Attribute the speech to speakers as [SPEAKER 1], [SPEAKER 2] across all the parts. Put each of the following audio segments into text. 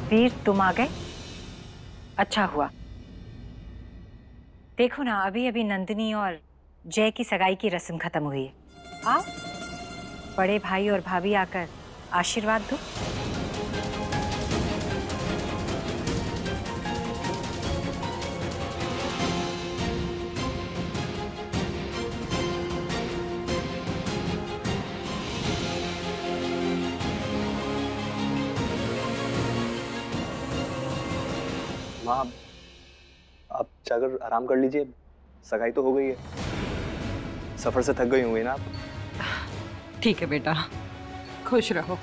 [SPEAKER 1] वीर तुम आ गए, अच्छा हुआ। देखो ना, अभी अभी नंदिनी और जय की सगाई की रस्म खत्म हुई है। आओ, बड़े भाई और भाभी आकर आशीर्वाद दो।
[SPEAKER 2] माँ, आप जाकर आराम कर लीजिए, सगाई तो हो गई है। सफर से थक गई होंगी ना आप।
[SPEAKER 3] ठीक है बेटा, खुश रहो।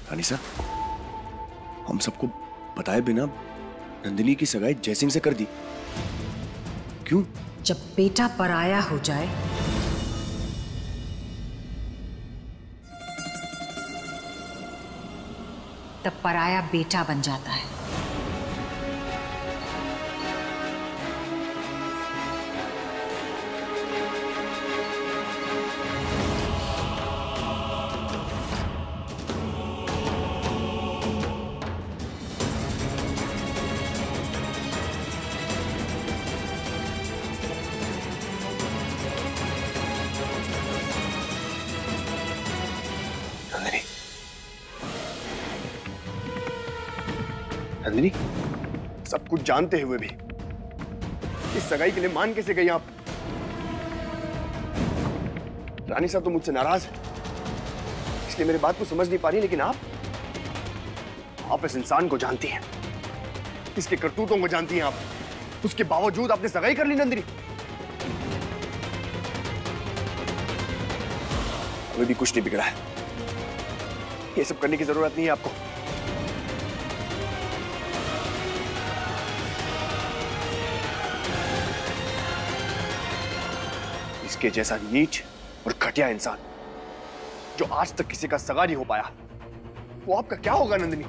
[SPEAKER 4] रानीसा, हम सबको बताए बिना नंदिनी की सगाई जयसिंह से कर दी, क्यों?
[SPEAKER 1] जब बेटा पराया हो जाए तब पराया बेटा बन जाता है।
[SPEAKER 4] नंदिनी, नंदिनी, सब कुछ जानते हुए भी इस सगाई के लिए मान कैसे गई आप? रानी साहब तो मुझसे नाराज है, इसलिए मेरी बात को समझ नहीं पा रही, लेकिन आप इस इंसान को जानती हैं, इसके करतूतों को जानती हैं आप, उसके बावजूद आपने सगाई कर ली नंदिनी। अभी भी कुछ नहीं बिगड़ा है, ये सब करने की जरूरत नहीं है आपको। इसके जैसा नीच और घटिया इंसान जो आज तक किसी का सगा नहीं हो पाया, वो आपका क्या होगा नंदिनी?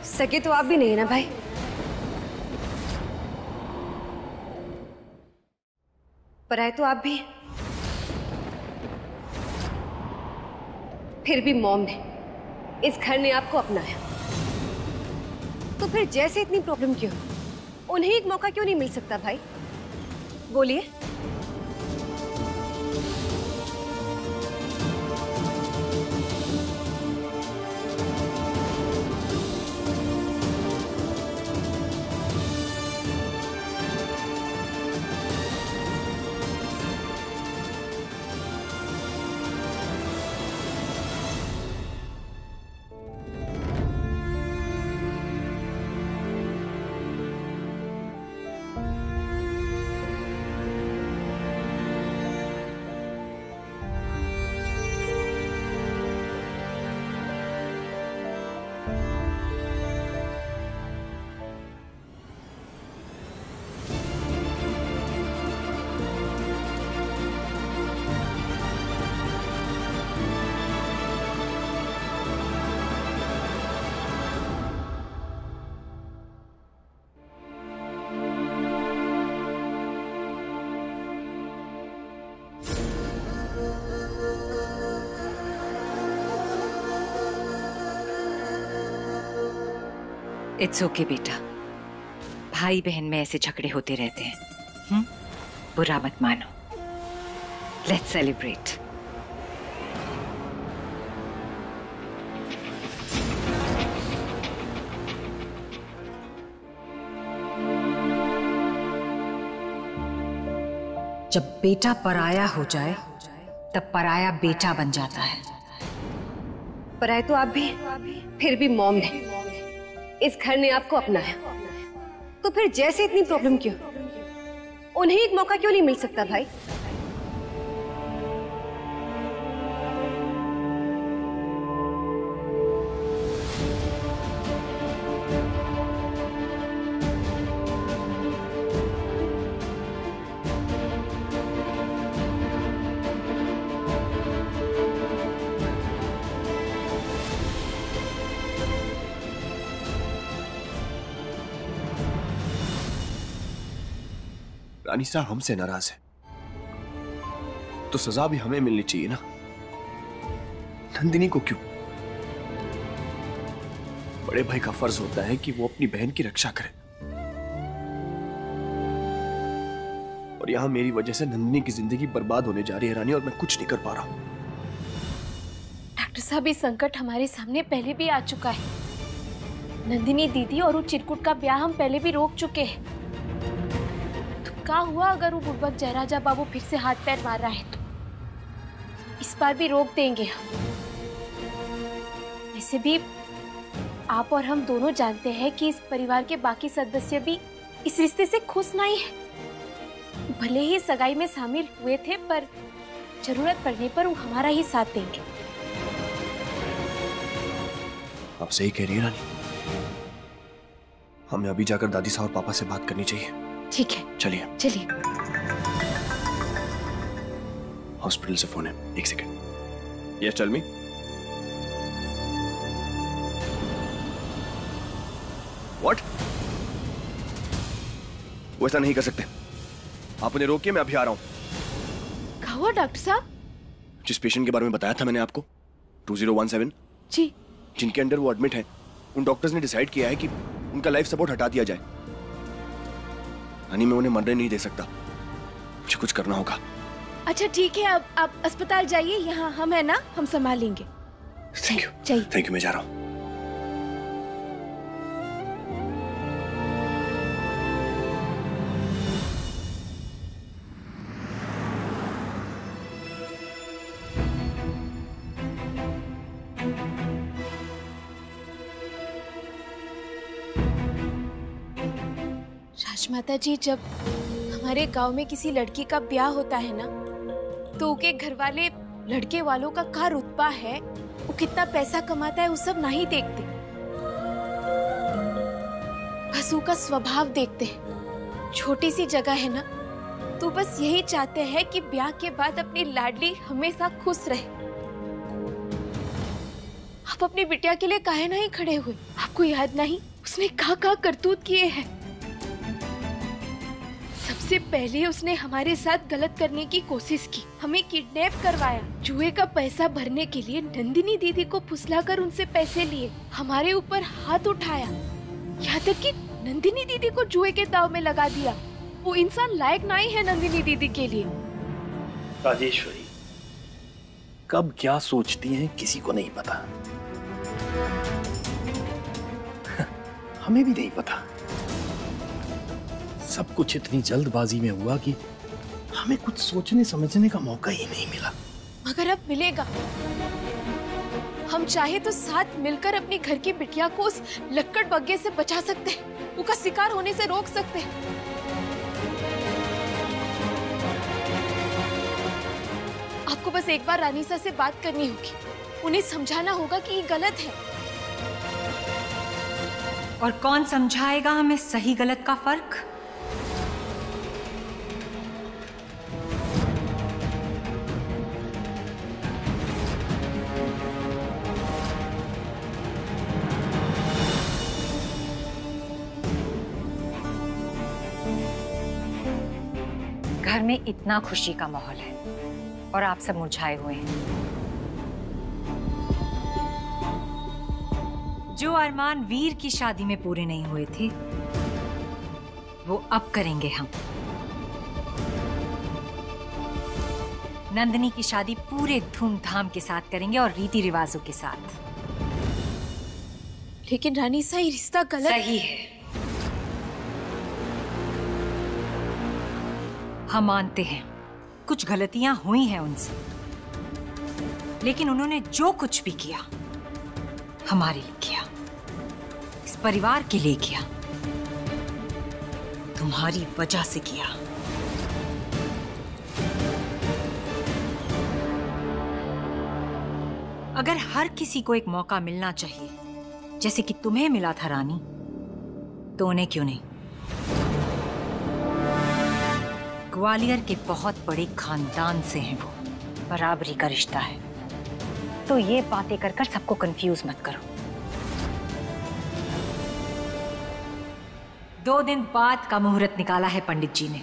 [SPEAKER 5] सगे तो आप भी नहीं ना भाई। पराए तो आप भी, फिर भी मॉम ने, इस घर ने आपको अपनाया, तो फिर जैसे इतनी प्रॉब्लम क्यों? उन्हें एक मौका क्यों नहीं मिल सकता भाई? बोलिए।
[SPEAKER 1] इट्स ओके बेटा, भाई बहन में ऐसे झगड़े होते रहते हैं। बुरा मत मानो। Let's celebrate. जब बेटा पराया हो जाए तब पराया बेटा बन जाता है।
[SPEAKER 5] पराए तो आप भी, फिर भी मॉम ने, इस घर ने आपको अपनाया, तो फिर जैसे इतनी प्रॉब्लम क्यों? उन्हें एक मौका क्यों नहीं मिल सकता भाई?
[SPEAKER 4] रानी साहब हमसे नाराज है तो सजा भी हमें मिलनी चाहिए ना। नंदिनी को क्यों? बड़े भाई का फर्ज होता है कि वो अपनी बहन की रक्षा करे, और यहां मेरी वजह से नंदिनी की जिंदगी बर्बाद होने जा रही है रानी, और मैं कुछ नहीं कर पा रहा हूं।
[SPEAKER 6] डॉक्टर साहब, ये संकट हमारे सामने पहले भी आ चुका है। नंदिनी दीदी और वो चिरकुट का ब्याह हम पहले भी रोक चुके हैं। तो क्या हुआ अगर वो बुड़बक जयराजा बाबू फिर से हाथ पैर मार रहा है तो? इस बार भी रोक देंगे हम। वैसे भी आप और हम दोनों जानते हैं कि इस परिवार के बाकी सदस्य भी इस रिश्ते से खुश नहीं है। भले ही सगाई में शामिल हुए थे, पर जरूरत पड़ने पर वो हमारा ही साथ देंगे।
[SPEAKER 4] आप सही कह रही है रानी, हमें अभी जाकर दादी साहब और पापा से बात करनी चाहिए।
[SPEAKER 6] ठीक है,
[SPEAKER 4] चलिए
[SPEAKER 6] चलिए।
[SPEAKER 4] हॉस्पिटल से फोन है, एक second. Yes tell me. What? वो ऐसा नहीं कर सकते, आप उन्हें रोकिए, मैं अभी आ रहा हूं।
[SPEAKER 6] क्या हुआ डॉक्टर साहब?
[SPEAKER 4] जिस पेशेंट के बारे में बताया था मैंने आपको, 2017,
[SPEAKER 6] जी,
[SPEAKER 4] जिनके अंडर वो एडमिट है, उन डॉक्टर्स ने डिसाइड किया है कि उनका लाइफ सपोर्ट हटा दिया जाए। रानी, मैं उन्हें मरने नहीं दे सकता, मुझे कुछ करना होगा।
[SPEAKER 6] अच्छा ठीक है, अब आप अस्पताल जाइए, यहाँ हम है ना, हम संभाल लेंगे।
[SPEAKER 4] थैंक यू,
[SPEAKER 6] चाहिए।
[SPEAKER 4] थैंक यू, मैं जा रहा हूँ।
[SPEAKER 6] राजमाता जी, जब हमारे गांव में किसी लड़की का ब्याह होता है ना, तो उनके घर वाले लड़के वालों का क्या रुतबा है, वो कितना पैसा कमाता है, वो सब नहीं देखते, बस उसका स्वभाव देखते हैं। छोटी सी जगह है ना, तो बस यही चाहते हैं कि ब्याह के बाद अपनी लाडली हमेशा खुश रहे। आप अपनी बिटिया के लिए काहे नहीं खड़े हुए? आपको याद नहीं उसने क्या करतूत किए हैं? सबसे पहले उसने हमारे साथ गलत करने की कोशिश की, हमें किडनैप करवाया, जुए का पैसा भरने के लिए नंदिनी दीदी को फुसलाकर उनसे पैसे लिए, हमारे ऊपर हाथ उठाया, यहाँ तक कि नंदिनी दीदी को जुए के दाव में लगा दिया। वो इंसान लायक नहीं है नंदिनी दीदी के लिए।
[SPEAKER 7] राजेश्वरी कब क्या सोचती हैं किसी को नहीं पता। हमें भी नहीं पता। सब कुछ इतनी जल्दबाजी में हुआ कि हमें कुछ सोचने समझने का मौका ही नहीं मिला।
[SPEAKER 6] मगर अब मिलेगा। हम चाहे तो साथ मिलकर अपनी घर की बिटिया को उस लक्कड़ बग्गे से बचा सकते हैं, उसका शिकार होने से रोक सकते हैं। आपको बस एक बार रानीसा से बात करनी होगी, उन्हें समझाना होगा कि ये गलत है।
[SPEAKER 1] और कौन समझाएगा हमें सही गलत का फर्क? घर में इतना खुशी का माहौल है और आप सब मुरझाए हुए हैं। जो अरमान वीर की शादी में पूरे नहीं हुए थे, वो अब करेंगे हम। नंदिनी की शादी पूरे धूमधाम के साथ करेंगे और रीति रिवाजों के साथ।
[SPEAKER 6] लेकिन रानी सा, ये रिश्ता गलत
[SPEAKER 1] सही है। हम मानते हैं कुछ गलतियां हुई हैं उनसे, लेकिन उन्होंने जो कुछ भी किया हमारे लिए किया, इस परिवार के लिए किया, तुम्हारी वजह से किया। अगर हर किसी को एक मौका मिलना चाहिए जैसे कि तुम्हें मिला था रानी, तो उन्हें क्यों नहीं? ग्वालियर के बहुत बड़े खानदान से हैं वो, बराबरी का रिश्ता है। तो ये बातें कर कर सबको कंफ्यूज मत करो। 2 दिन बाद का मुहूर्त निकाला है पंडित जी ने।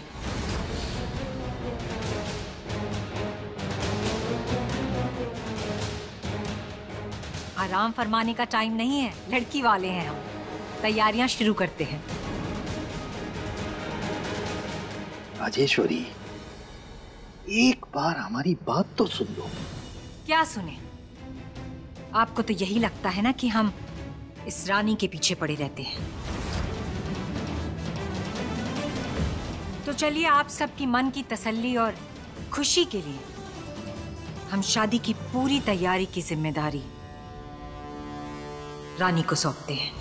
[SPEAKER 1] आराम फरमाने का टाइम नहीं है, लड़की वाले हैं हम। तैयारियां शुरू करते हैं।
[SPEAKER 7] राजेश्वरी, एक बार हमारी बात तो सुन लो।
[SPEAKER 1] क्या सुने? आपको तो यही लगता है ना कि हम इस रानी के पीछे पड़े रहते हैं। तो चलिए, आप सबकी मन की तसल्ली और खुशी के लिए हम शादी की पूरी तैयारी की जिम्मेदारी रानी को सौंपते हैं।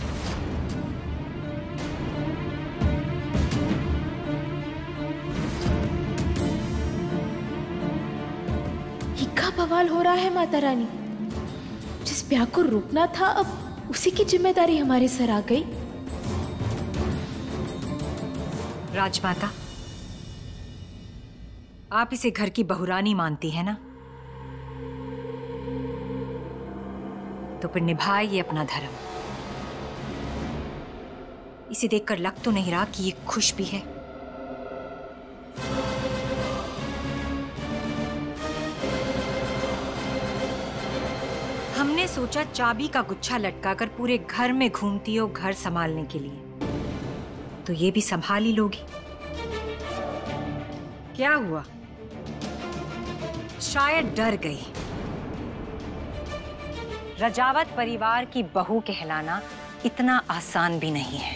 [SPEAKER 6] ये क्या बवाल हो रहा है माता रानी? जिस ब्याह को रोकना था, अब उसी की जिम्मेदारी हमारे सर आ गई।
[SPEAKER 1] राजमाता, आप इसे घर की बहुरानी मानती है ना? तो फिर निभाए ये अपना धर्म। इसे देखकर लग तो नहीं रहा कि ये खुश भी है। हमने सोचा चाबी का गुच्छा लटकाकर पूरे घर में घूमती हो घर संभालने के लिए, तो ये भी संभाल ही लोगी। क्या हुआ? शायद डर गई। रजावत परिवार की बहू कहलाना इतना आसान भी नहीं है।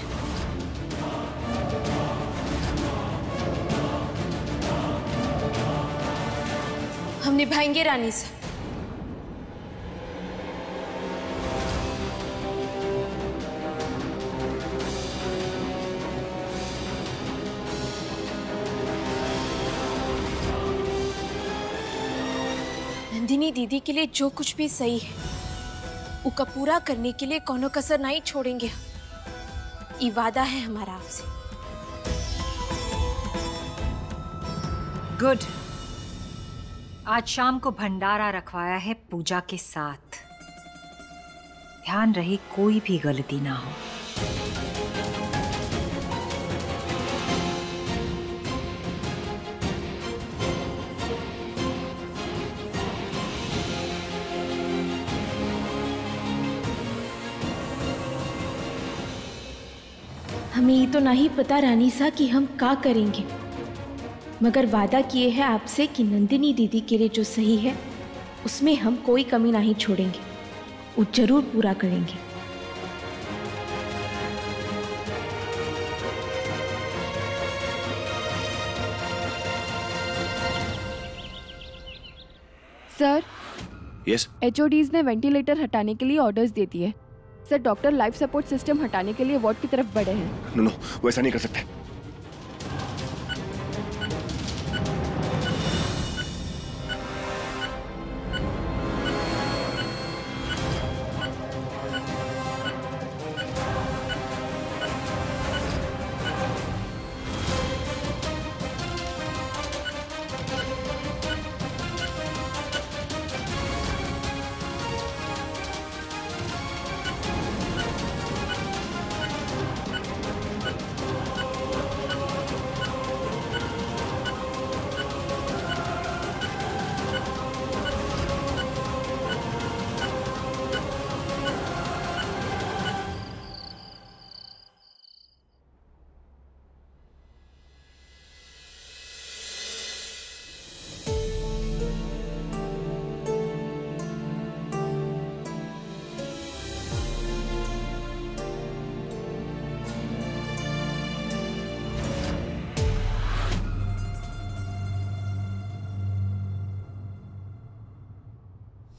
[SPEAKER 6] हम निभाएंगे रानी से। नंदिनी दीदी के लिए जो कुछ भी सही है, उसका पूरा करने के लिए कोनो कसर नहीं छोड़ेंगे। ये वादा है हमारा आपसे।
[SPEAKER 1] गुड। आज शाम को भंडारा रखवाया है पूजा के साथ। ध्यान रहे कोई भी गलती ना हो।
[SPEAKER 6] हमें ये तो नहीं पता रानी सा कि हम क्या करेंगे, मगर वादा किए हैं आपसे कि नंदिनी दीदी के लिए जो सही है उसमें हम कोई कमी नहीं छोड़ेंगे, वो जरूर पूरा करेंगे।
[SPEAKER 8] Sir,
[SPEAKER 4] yes.
[SPEAKER 8] एचओडीज ने वेंटिलेटर हटाने के लिए ऑर्डर्स दे दिए। Sir, doctor life support system हटाने के लिए वार्ड की तरफ बढ़े हैं।
[SPEAKER 4] नो, वो ऐसा नहीं कर सकते।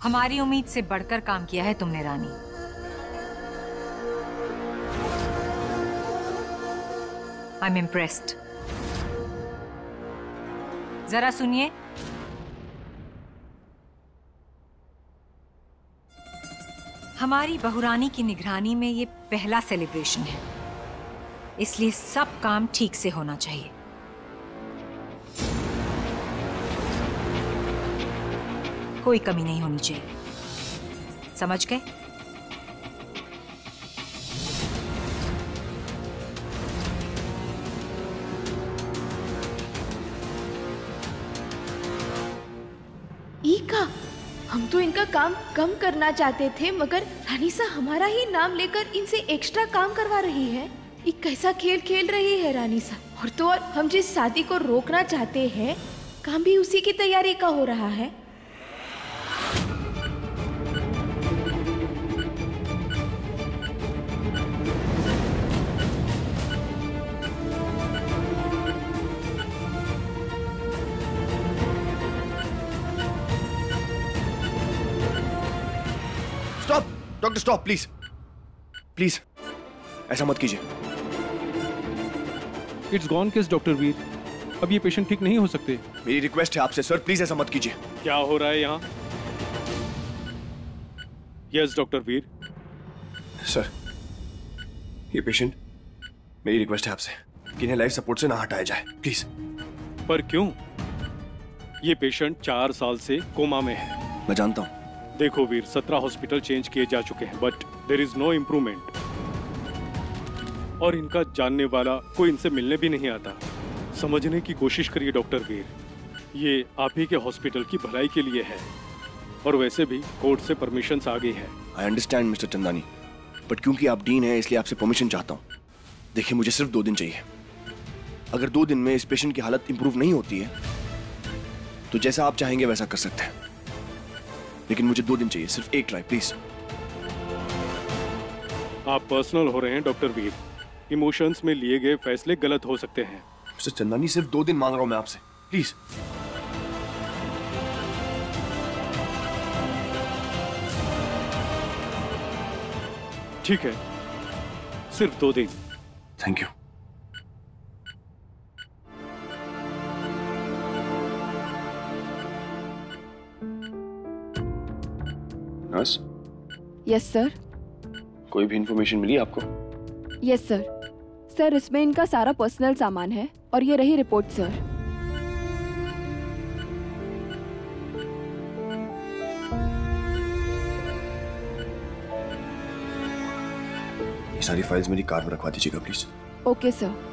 [SPEAKER 1] हमारी उम्मीद से बढ़कर काम किया है तुमने रानी। I am impressed. जरा सुनिए, हमारी बहुरानी की निगरानी में ये पहला सेलिब्रेशन है, इसलिए सब काम ठीक से होना चाहिए। कोई कमी नहीं होनी चाहिए, समझ गए?
[SPEAKER 6] ई का हम तो इनका काम कम करना चाहते थे, मगर रानीसा हमारा ही नाम लेकर इनसे एक्स्ट्रा काम करवा रही है। ये कैसा खेल खेल रही है रानीसा। और तो और हम जिस शादी को रोकना चाहते हैं, काम भी उसी की तैयारी का हो रहा है।
[SPEAKER 4] Stop doctor, stop please please, ऐसा मत कीजिए।
[SPEAKER 9] इट्स गॉन केस डॉक्टर वीर, अब ये पेशेंट ठीक नहीं हो सकते।
[SPEAKER 4] मेरी रिक्वेस्ट है आपसे सर, प्लीज ऐसा मत कीजिए।
[SPEAKER 9] क्या हो रहा है यहाँ? यस डॉक्टर वीर।
[SPEAKER 4] सर, ये पेशेंट, मेरी रिक्वेस्ट है आपसे कि इन्हें लाइफ सपोर्ट से ना हटाया जाए प्लीज।
[SPEAKER 9] पर क्यों? ये पेशेंट 4 साल से कोमा में है।
[SPEAKER 4] मैं जानता हूँ।
[SPEAKER 9] देखो वीर, 17 हॉस्पिटल चेंज किए जा चुके हैं, but there is no improvement. और इनका जानने वाला कोई इनसे मिलने भी नहीं आता। समझने की कोशिश करिए डॉक्टर वीर, ये आप ही के हॉस्पिटल की भलाई के लिए है, और वैसे भी कोर्ट से परमिशन आ गई है।
[SPEAKER 4] I understand mister Chandani, but क्योंकि आप डीन हैं इसलिए आपसे परमिशन चाहता हूँ। देखिए, मुझे सिर्फ 2 दिन चाहिए। अगर 2 दिन में इस पेशेंट की हालत इंप्रूव नहीं होती है तो जैसा आप चाहेंगे वैसा कर सकते हैं, लेकिन मुझे 2 दिन चाहिए, सिर्फ एक ट्राई प्लीज।
[SPEAKER 9] आप पर्सनल हो रहे हैं डॉक्टर वीर, इमोशंस में लिए गए फैसले गलत हो सकते हैं।
[SPEAKER 4] मिस्टर चंदानी, सिर्फ 2 दिन मांग रहा हूं मैं आपसे, प्लीज।
[SPEAKER 9] ठीक है, सिर्फ 2 दिन।
[SPEAKER 4] Thank you. Nurse.
[SPEAKER 8] Yes sir.
[SPEAKER 4] कोई भी इंफॉर्मेशन मिली आपको?
[SPEAKER 8] Yes sir. सर, इसमें इनका सारा पर्सनल सामान है और ये रही रिपोर्ट सर।
[SPEAKER 4] ये सारी फाइल्स मेरी कार में रखवा दीजिएगा प्लीज।
[SPEAKER 8] Okay sir.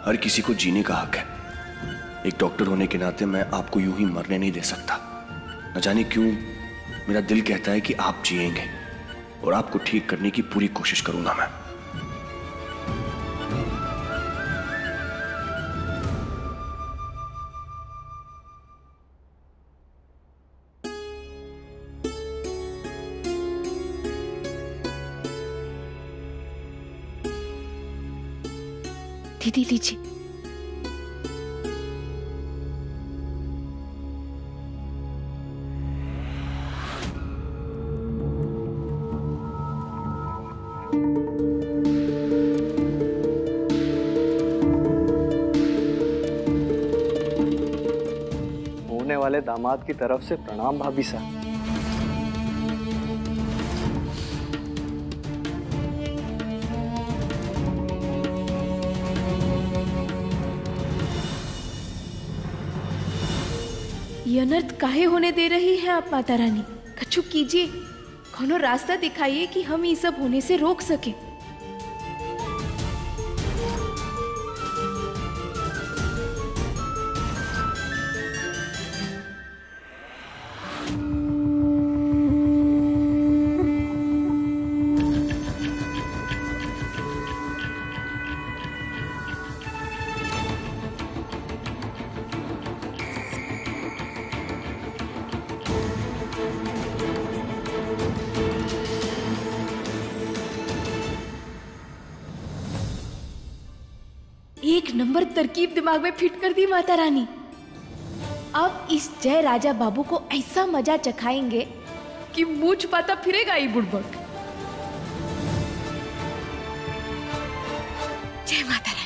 [SPEAKER 4] हर किसी को जीने का हक है। एक डॉक्टर होने के नाते मैं आपको यूं ही मरने नहीं दे सकता। न जाने क्यों मेरा दिल कहता है कि आप जिएंगे, और आपको ठीक करने की पूरी कोशिश करूंगा मैं।
[SPEAKER 6] दीदी लीजिए।
[SPEAKER 2] होने वाले दामाद की तरफ से प्रणाम भाभी साहब।
[SPEAKER 6] ये अनर्थ काहे होने दे रही है आप माता रानी? कछु कीजिए, कोनो रास्ता दिखाइए कि हम ये सब होने से रोक सके। एक नंबर तरकीब दिमाग में फिट कर दी माता रानी। अब इस जय राजा बाबू को ऐसा मजा चखाएंगे कि मुंह छुपाता फिरेगा ये बुड़बक। जय माता रानी।